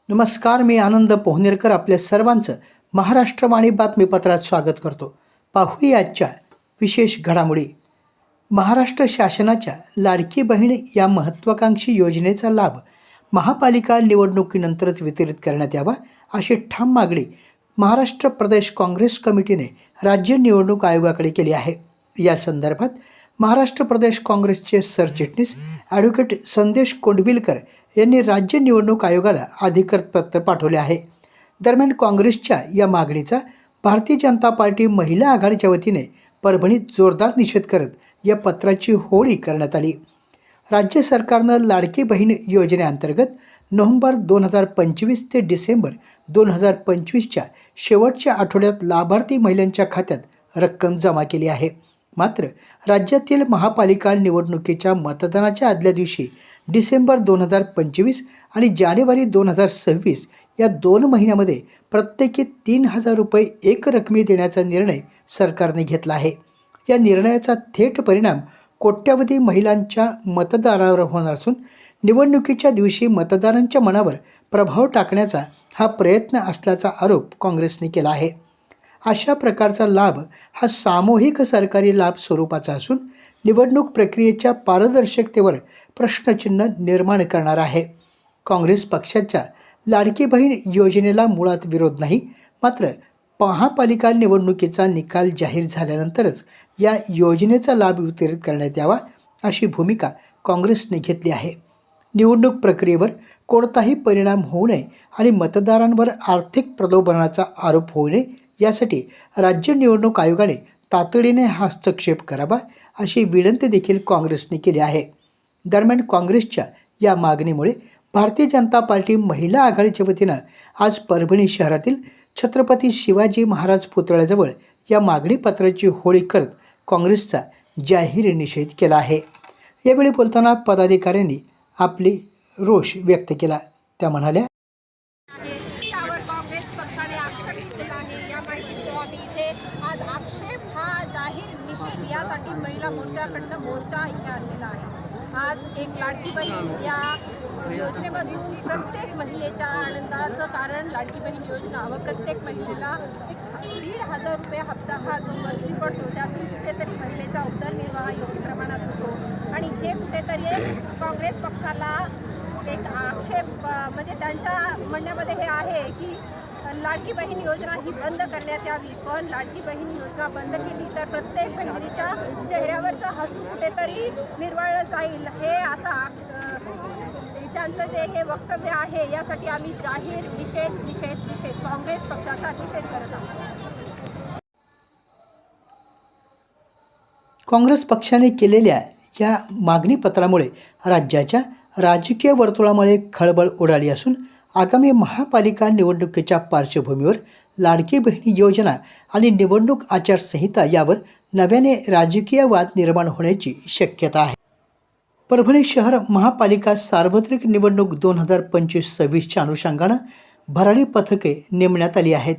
नमस्कार, मी आनंद पोहनेरकर आपल्या सर्वांचं महाराष्ट्रवाणी बातमीपत्रात स्वागत करतो. पाहूया आजच्या विशेष घडामोडी. महाराष्ट्र शासनाच्या लाडकी बहीण या महत्त्वाकांक्षी योजनेचा लाभ महापालिका निवडणुकीनंतरच वितरित करण्यात यावा अशी ठाम मागणी महाराष्ट्र प्रदेश काँग्रेस कमिटीने राज्य निवडणूक आयोगाकडे केली आहे. या संदर्भात महाराष्ट्र प्रदेश काँग्रेसचे सरचिटणीस ॲडव्होकेट संदेश कोंडविलकर यांनी राज्य निवडणूक आयोगाला अधिकृत पत्र पाठवले आहे. दरम्यान काँग्रेसच्या या मागणीचा भारतीय जनता पार्टी महिला आघाडीच्या वतीने परभणीत जोरदार निषेध करत या पत्राची होळी करण्यात आली. राज्य सरकारनं लाडकी बहीण योजनेअंतर्गत नोव्हेंबर 2025 ते डिसेंबर 2025च्या शेवटच्या आठवड्यात लाभार्थी महिलांच्या खात्यात रक्कम जमा केली आहे. मात्र राज्यातील महापालिका निवडणुकीच्या मतदानाच्या आदल्या दिवशी डिसेंबर 2025 आणि जानेवारी 2026 या 2 महिन्यामध्ये प्रत्येकी 3,000 रुपये एक रकमी देण्याचा निर्णय सरकारने घेतला आहे. या निर्णयाचा थेट परिणाम कोट्यावधी महिलांच्या मतदारावर होणार असून निवडणुकीच्या दिवशी मतदारांच्या मनावर प्रभाव टाकण्याचा हा प्रयत्न असल्याचा आरोप काँग्रेसने केला आहे. अशा प्रकारचा लाभ हा सामूहिक सरकारी लाभ स्वरूपाचा असून निवडणूक प्रक्रियेच्या पारदर्शकतेवर प्रश्नचिन्ह निर्माण करणार आहे. काँग्रेस पक्षाच्या लाडकी बहीण योजनेला मुळात विरोध नाही, मात्र महापालिका निवडणुकीचा निकाल जाहीर झाल्यानंतरच या योजनेचा लाभ वितरित करण्यात यावा अशी भूमिका काँग्रेसने घेतली आहे. निवडणूक प्रक्रियेवर कोणताही परिणाम होऊ नये आणि मतदारांवर आर्थिक प्रलोभनाचा आरोप होऊ नये यासाठी राज्य निवडणूक आयोगाने तातडीने हस्तक्षेप करावा अशी विनंती देखील काँग्रेसने केली आहे. दरम्यान काँग्रेसच्या या मागणीमुळे भारतीय जनता पार्टी महिला आघाडीच्या वतीनं आज परभणी शहरातील छत्रपती शिवाजी महाराज पुतळ्याजवळ या मागणीपत्राची होळी करत काँग्रेसचा जाहीर निषेध केला आहे. यावेळी बोलताना पदाधिकाऱ्यांनी आपली रोष व्यक्त केला. त्या म्हणाल्या, त्यावर काँग्रेस पक्षाने आक्षेप घेतलेला आहे. या माहितीचं आम्ही इथे आज आक्षेप हा जाहीर निषेध यासाठी महिला मोर्चाकडनं मोर्चा इथे आणलेला आहे. आज एक लाडकी बहीण या योजनेमधून प्रत्येक महिलेच्या आनंदाचं कारण लाडकी बहीण योजना व प्रत्येक महिलेला 1,500 रुपये हप्ता हा जो बदली पडतो त्यातून कुठेतरी महिलेचा उदरनिर्वाह योग्य प्रमाणात होतो आणि हे कुठेतरी काँग्रेस पक्षाला एक आक्षेप म्हणजे त्यांच्या म्हणण्यामध्ये हे आहे की लाडकी बहीण योजना ही बंद करण्यात यावी. पण लाडकी बहीण योजना बंद केली तर प्रत्येक बहिणीच्या चेहऱ्यावरचं हसू कुठेतरी निर्वाळलं जाईल. हे असा त्यांचं जे हे वक्तव्य आहे यासाठी आम्ही जाहीर निषेध काँग्रेस पक्षाचा निषेध करत आहोत. काँग्रेस पक्षाने केलेल्या या मागणीपत्रामुळे राज्याच्या राजकीय वर्तुळामुळे खळबळ उडाली असून आगामी महापालिका निवडणुकीच्या पार्श्वभूमीवर लाडकी बहीण योजना आणि निवडणूक आचारसंहिता यावर नव्याने राजकीय वाद निर्माण होण्याची शक्यता आहे. परभणी शहर महापालिका सार्वत्रिक निवडणूक 2025-26च्या अनुषंगानं भरारी पथके नेमण्यात आली आहेत.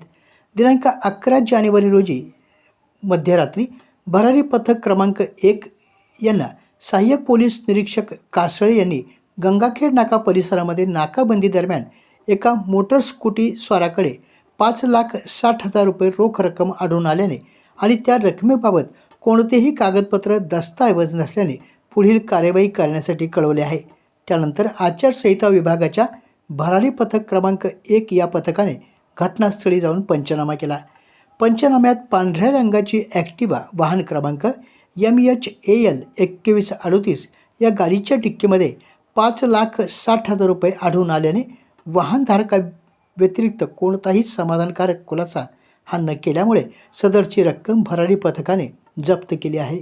दिनांक 11 जानेवारी रोजी मध्यरात्री भरारी पथक क्रमांक 1 यांना सहाय्यक पोलीस निरीक्षक कासळे यांनी गंगाखेड नाका परिसरामध्ये नाकाबंदी दरम्यान एका मोटर स्कूटी स्वाराकडे 5,60,000 रुपये रोख रक्कम आढळून आल्याने आणि त्या रकमेबाबत कोणतेही कागदपत्र दस्तऐवज नसल्याने पुढील कार्यवाही करण्यासाठी कळवले आहे. त्यानंतर आचारसंहिता विभागाच्या भरारी पथक क्रमांक 1 या पथकाने घटनास्थळी जाऊन पंचनामा केला. पंचनाम्यात पांढऱ्या रंगाची ॲक्टिवा वाहन क्रमांक MHAL 2138 या गाडीच्या डिक्कीमध्ये 5,60,000 रुपये आढळून आल्याने वाहनधारका व्यतिरिक्त कोणताही समाधानकारक खुलासा हा न केल्यामुळे सदरची रक्कम भरारी पथकाने जप्त केली आहे.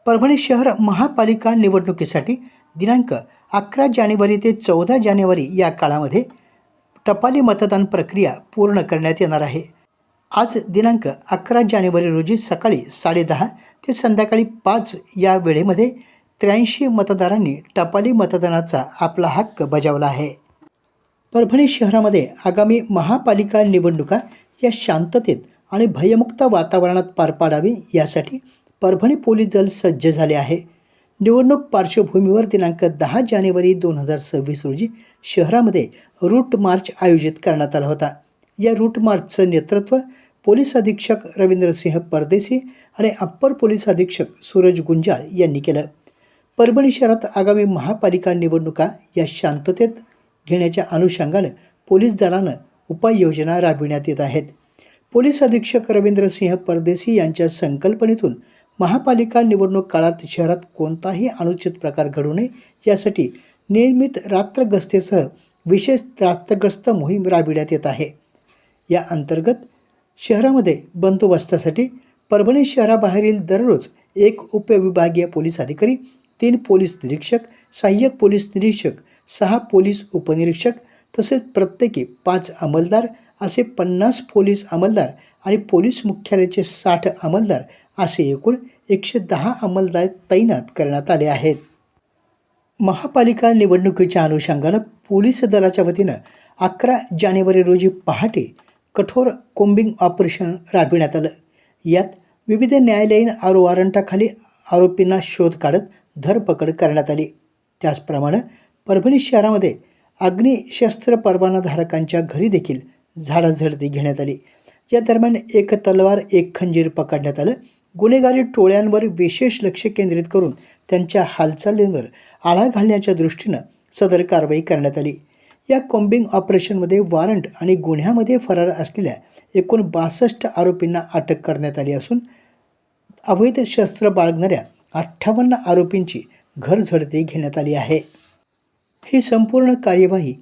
परभणी शहर महापालिका निवडणुकीसाठी दिनांक 11 जानेवारी ते 14 जानेवारी या काळामध्ये टपाली मतदान प्रक्रिया पूर्ण करण्यात येणार आहे. आज दिनांक 11 जानेवारी रोजी सकाळी 10:30 ते संध्याकाळी 5 या वेळेमध्ये 83 मतदारांनी टपाली मतदानाचा आपला हक्क बजावला आहे. परभणी शहरामध्ये आगामी महापालिका निवडणुका या शांततेत आणि भयमुक्त वातावरणात पार पाडावी यासाठी परभणी पोलीस दल सज्ज झाले आहे. निवडणूक पार्श्वभूमीवर दिनांक 10 जानेवारी 2026 रोजी शहरामध्ये रूट मार्च आयोजित करण्यात आला होता. या रूट मार्चचं नेतृत्व पोलीस अधीक्षक रवींद्रसिंह परदेशी आणि अप्पर पोलीस अधीक्षक सूरज गुंजाळ यांनी केलं. परभणी शहरात आगामी महापालिका निवडणुका या शांततेत घेण्याच्या अनुषंगानं पोलीस दलानं उपाययोजना राबविण्यात येत आहेत. पोलीस अधीक्षक रवींद्रसिंह परदेशी यांच्या संकल्पनेतून महापालिका निवडणूक काळात शहरात कोणताही अनुचित प्रकार घडू नये यासाठी नियमित रात्रगस्तीसह विशेष रात्रगस्त मोहीम राबविण्यात येत आहे. या अंतर्गत शहरामध्ये बंदोबस्तासाठी परभणी शहराबाहेरील दररोज 1 उपविभागीय पोलीस अधिकारी, 3 पोलीस निरीक्षक, सहाय्यक पोलीस निरीक्षक, 6 पोलीस उपनिरीक्षक तसेच प्रत्येकी 5 अंमलदार असे 50 पोलीस अंमलदार आणि पोलीस मुख्यालयाचे 60 अंमलदार असे एकूण 110 अंमलदार तैनात करण्यात आले आहेत. महापालिका निवडणुकीच्या अनुषंगानं पोलीस दलाच्या वतीनं 11 जानेवारी रोजी पहाटे कठोर कोम्बिंग ऑपरेशन राबविण्यात आलं. यात विविध न्यायालयीन वॉरंटाखाली आरोपींना शोध काढत धरपकड करण्यात आली. त्याचप्रमाणे परभणी शहरामध्ये अग्निशस्त्र परवानाधारकांच्या घरी देखील झाडाझडती घेण्यात आली. या दरम्यान 1 तलवार 1 खंजीर पकडण्यात आलं. गुन्हेगारी टोळ्यांवर विशेष लक्ष केंद्रित करून त्यांच्या हालचालींवर आळा घालण्याच्या दृष्टीनं सदर कारवाई करण्यात आली. या कोम्बिंग ऑपरेशनमध्ये वॉरंट आणि गुन्ह्यामध्ये फरार असलेल्या एकूण 62 आरोपींना अटक करण्यात आली असून अवैध शस्त्र बाळगणाऱ्या 58 आरोपींची घरझडती घेण्यात आली आहे. ही संपूर्ण कार्यवाही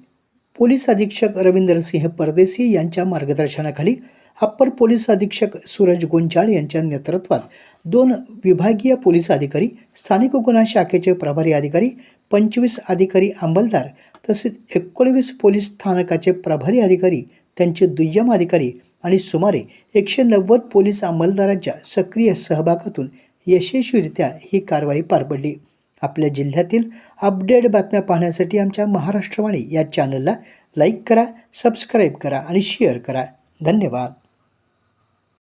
पोलीस अधीक्षक रवींद्रसिंह परदेशी यांच्या मार्गदर्शनाखाली अप्पर पोलीस अधीक्षक सूरज गुंजाळ यांच्या नेतृत्वात 2 विभागीय पोलीस अधिकारी, स्थानिक गुन्हा शाखेचे प्रभारी अधिकारी, 25 अधिकारी अंमलदार तसेच 19 पोलीस स्थानकाचे प्रभारी अधिकारी, त्यांचे दुय्यम अधिकारी आणि सुमारे 190 पोलीस अंमलदारांच्या सक्रिय सहभागातून यशस्वीरित्या ही कारवाई पार पडली. आपल्या जिल्ह्यातील अपडेट बातम्या पाहण्यासाठी आमच्या महाराष्ट्रवाणी या चॅनलला लाईक करा, सबस्क्राईब करा आणि शेअर करा. धन्यवाद.